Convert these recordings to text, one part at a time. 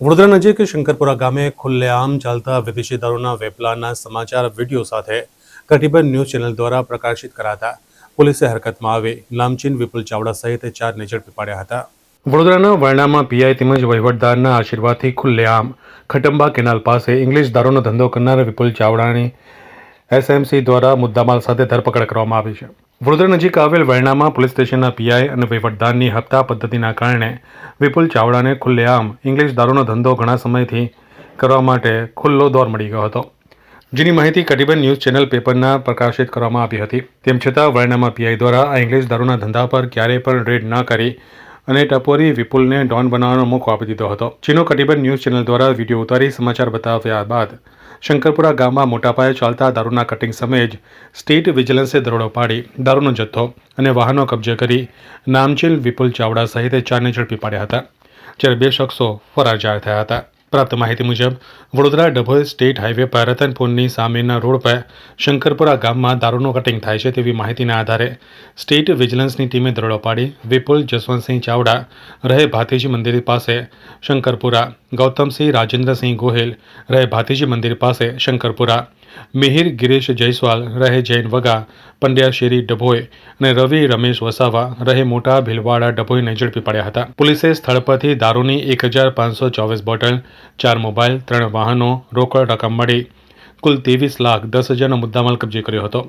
વડોદરા નજીક શંકરપુરા ગામે ખુલ્લેઆમ ચાલતા વિદેશી દારૂના વેપલાના સમાચાર વિડીયો સાથે કટિબદ્ધ ન્યૂઝ ચેનલ દ્વારા પ્રકાશિત કરાતા પોલીસે હરકતમાં આવી નામચીન વિપુલ ચાવડા સહિત 4ને ઝડપી પાડ્યા હતા। વડોદરાના વરણામાં પીઆઈ તેમજ વહીવટદારના આશીર્વાદથી ખુલ્લેઆમ ખટંબા કેનાલ પાસે ઇંગ્લિશ દારૂનો ધંધો કરનાર વિપુલ ચાવડાની એસએમસી દ્વારા મુદ્દામાલ સાથે ધરપકડ કરવામાં આવી છે। વડોદરા નજીક આવેલ વરણામાં પોલીસ સ્ટેશનના પીઆઈ અને વહીવટદારની હપ્તા પદ્ધતિના કારણે વિપુલ ચાવડાને ખુલ્લેઆમ ઇંગ્લિશ દારૂનો ધંધો ઘણા સમયથી કરવા માટે ખુલ્લો દોર મળી ગયો હતો, જેની માહિતી કટિબદ્ધ ન્યૂઝ ચેનલ પેપરના પ્રકાશિત કરવામાં આવી હતી। તેમ છતાં વરણામાં પીઆઈ દ્વારા આ ઇંગ્લિશ દારૂના ધંધા પર ક્યારેય પણ રેડ ન કરી અને ટપોરી વિપુલને ડોન બનાવવાનો મોકો આપી દીધો હતો, જેનો કટિબદ્ધ ન્યૂઝ ચેનલ દ્વારા વિડીયો ઉતારી સમાચાર બતાવ્યા બાદ શંકરપુરા ગામમાં મોટા પાયે ચાલતા દારૂના કટિંગ સમયે જ સ્ટેટ વિજિલન્સે દરોડો પાડી દારૂનો જથ્થો અને વાહનો કબજે કરી નામચીન વિપુલ ચાવડા સહિત 4ને ઝડપી પાડ્યા હતા, જ્યારે 2 શખ્સો ફરાર જાહેર થયા હતા। પ્રાપ્ત માહિતી મુજબ વડોદરા ડભોઈ સ્ટેટ હાઈવે પર રતનપુરની સામેના રોડ પર શંકરપુરા ગામમાં દારૂનું કટિંગ થાય છે તેવી માહિતીના આધારે સ્ટેટ વિજિલન્સની ટીમે દરોડો પાડી વિપુલ જસવંતસિંહ ચાવડા રહે ભાતીજી મંદિર પાસે શંકરપુરા, ગૌતમસિંહ રાજેન્દ્રસિંહ ગોહિલ રહે ભાતીજી મંદિર પાસે શંકરપુરા, મિહિર ગિરીશ જયસ્વાલ રહે જૈન વગા પંડ્યા શેરી ડભોઈ અને રવિ રમેશ વસાવા રહે મોટા ભીલવાડા ડભોઈને ઝડપી પાડ્યા હતા। પોલીસે સ્થળ પરથી દારૂની 1524 બોટલ, 4 મોબાઈલ, 3 વાહનો, રોકડ રકમ મળી કુલ 23,10,000નો મુદ્દામાલ કબજે કર્યો હતો।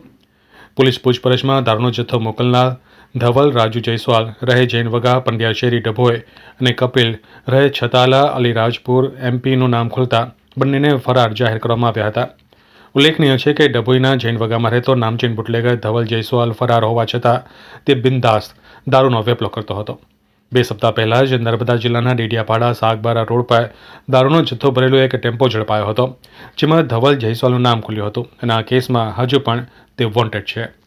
પોલીસ પૂછપરછમાં દારૂનો જથ્થો મોકલનાર ધવલ રાજુ જયસ્વાલ રહે જૈન વગા પંડ્યા શેરી ડભોઈ અને કપિલ રહે છતાલા અલીરાજપુર એમપીનું નામ ખુલતા બંનેને ફરાર જાહેર કરવામાં આવ્યા હતા। ઉલ્લેખનીય છે કે ડભોઈના જૈન વગામાં રહેતો નામચીન બુટલેગર ધવલ જયસ્વાલ ફરાર હોવા છતાં તે બિંદાસ દારૂનો વેપલો કરતો હતો। 2 સપ્તાહ પહેલાં જ નર્મદા જિલ્લાના ડેડિયાપાડા સાગબારા રોડ પર દારૂનો જથ્થો ભરેલો એક ટેમ્પો ઝડપાયો હતો, જેમાં ધવલ જયસ્વાલનું નામ ખુલ્યું હતું અને આ કેસમાં હજુ પણ તે વોન્ટેડ છે।